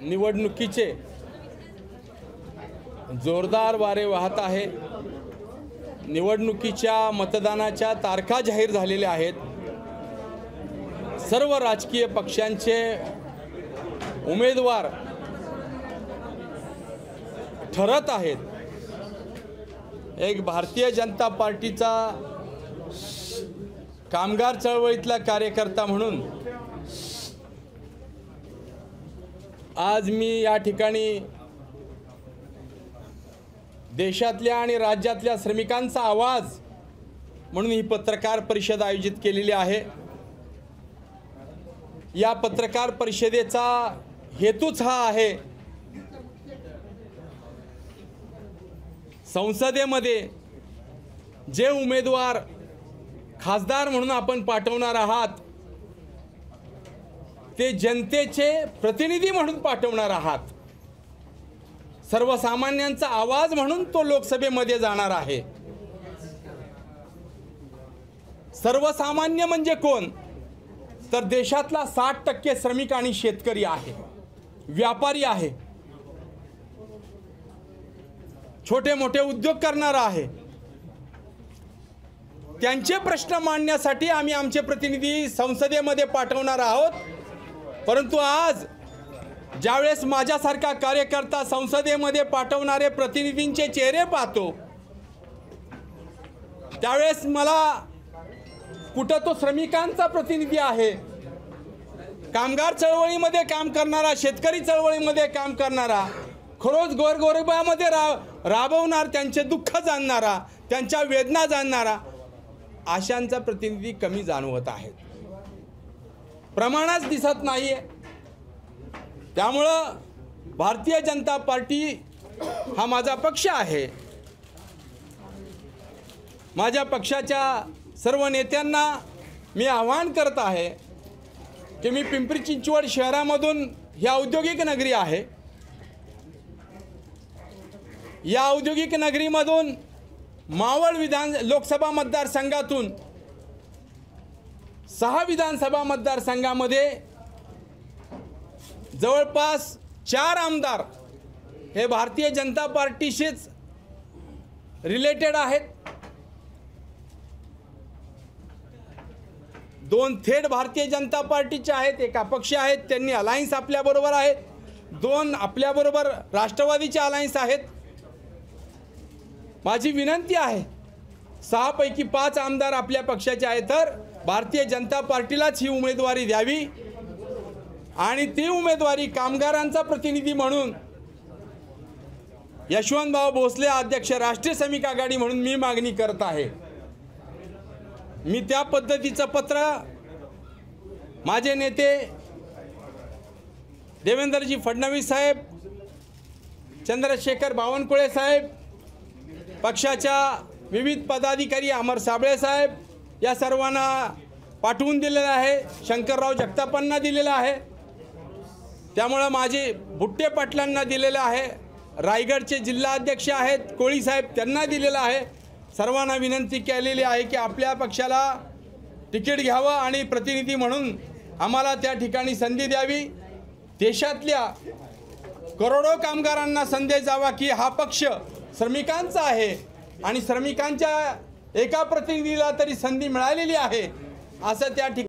निवडणुकीचे जोरदार वारे वाहत आहे। निवडणुकीच्या मतदानाच्या तारखा जाहीर झालेल्या आहेत। सर्व राजकीय पक्षांचे उमेदवार ठरत आहेत। एक भारतीय जनता पार्टीचा कामगार चळवळीतला कार्यकर्ता म्हणून आज मी या ठिकाणी देशातल्या आणि राज्यातल्या श्रमिकांचा आवाज म्हणून ही पत्रकार परिषद आयोजित केलेली आहे। या पत्रकार परिषदेचा हेतूच हा आहे, संसदेमध्ये जे उमेदवार खासदार म्हणून आपण पाठवणार आहात ते जनतेचे प्रतिनिधी म्हणून पाठवणार आहात। सर्वसामान्यांचा आवाज म्हणून तो लोकसभेमध्ये जाणार आहे। सर्वसामान्य म्हणजे कोण तर देशातला 60% श्रमिक आणि शेतकरी आहे, व्यापारी आहे, छोटे मोठे उद्योग करणारा आहे। त्यांचे प्रश्न मांडण्यासाठी आम्ही आमचे प्रतिनिधी संसदेमध्ये पाठवणार आहोत। परंतु आज ज्यावेळेस माझ्यासारखा कार्यकर्ता संसदेमध्ये पाठवणारे प्रतिनिधींचे चेहरे पाहतो त्यावेळेस मला कुठं तो श्रमिकांचा प्रतिनिधी आहे, कामगार चळवळीमध्ये काम करणारा, शेतकरी चळवळीमध्ये काम करणारा, खरोच गोरगरिबामध्ये राबवणार, त्यांचे दुःख जाणणारा, त्यांच्या वेदना जाणणारा अशांचा प्रतिनिधी कमी जाणवत आहेत, प्रमाणच दिसत नाहीये। त्यामुळं भारतीय जनता पार्टी हा माझा पक्ष आहे। माझ्या पक्षाच्या सर्व नेत्यांना मी आवाहन करत आहे की मी पिंपरी चिंचवड शहरामधून ही औद्योगिक नगरी आहे। या औद्योगिक नगरीमधून मावळ लोकसभा मतदारसंघातून 6 विधानसभा मतदारसंघामध्ये जवळपास 4 आमदार हे भारतीय जनता पार्टीशीच रिलेटेड आहेत। 2 थेट भारतीय जनता पार्टीचे आहेत, एक अपक्ष आहेत, त्यांनी अलायन्स आपल्याबरोबर आहेत, 2 आपल्याबरोबर राष्ट्रवादीचे अलायन्स आहेत। माझी विनंती आहे 6 पैकी 5 आमदार आपल्या पक्षाचे आहेत, तर भारतीय जनता पार्टीलाच ही उमेदवारी द्यावी आणि ती उमेदवारी कामगारांचा प्रतिनिधी म्हणून यशवंतभाऊ भोसले अध्यक्ष राष्ट्रीय श्रमिक आघाडी म्हणून मी मागणी करत आहे। मी त्या पद्धतीचं पत्र माझे नेते देवेंद्रजी फडणवीस साहेब, चंद्रशेखर बावनकुळे साहेब, पक्षाच्या विविध पदाधिकारी अमर साबळे साहेब या सर्वांना पाठवून दिलेलं आहे, शंकरराव जगतापांना दिलेलं आहे, त्यामुळे माझे बुट्टे पाटलांना दिलेलं आहे, रायगडचे जिल्हाध्यक्ष आहेत कोळी साहेब त्यांना दिलेलं आहे। सर्वांना विनंती केलेली आहे की आपल्या पक्षाला तिकीट घ्यावं आणि प्रतिनिधी म्हणून आम्हाला त्या ठिकाणी संधी द्यावी। देशातल्या करोडो कामगारांना संदेश जावा की हा पक्ष श्रमिकांचा आहे आणि श्रमिकांच्या एका प्रतिनिधीला तरी संधी मिळालेली आहे असं त्या ठिकाणी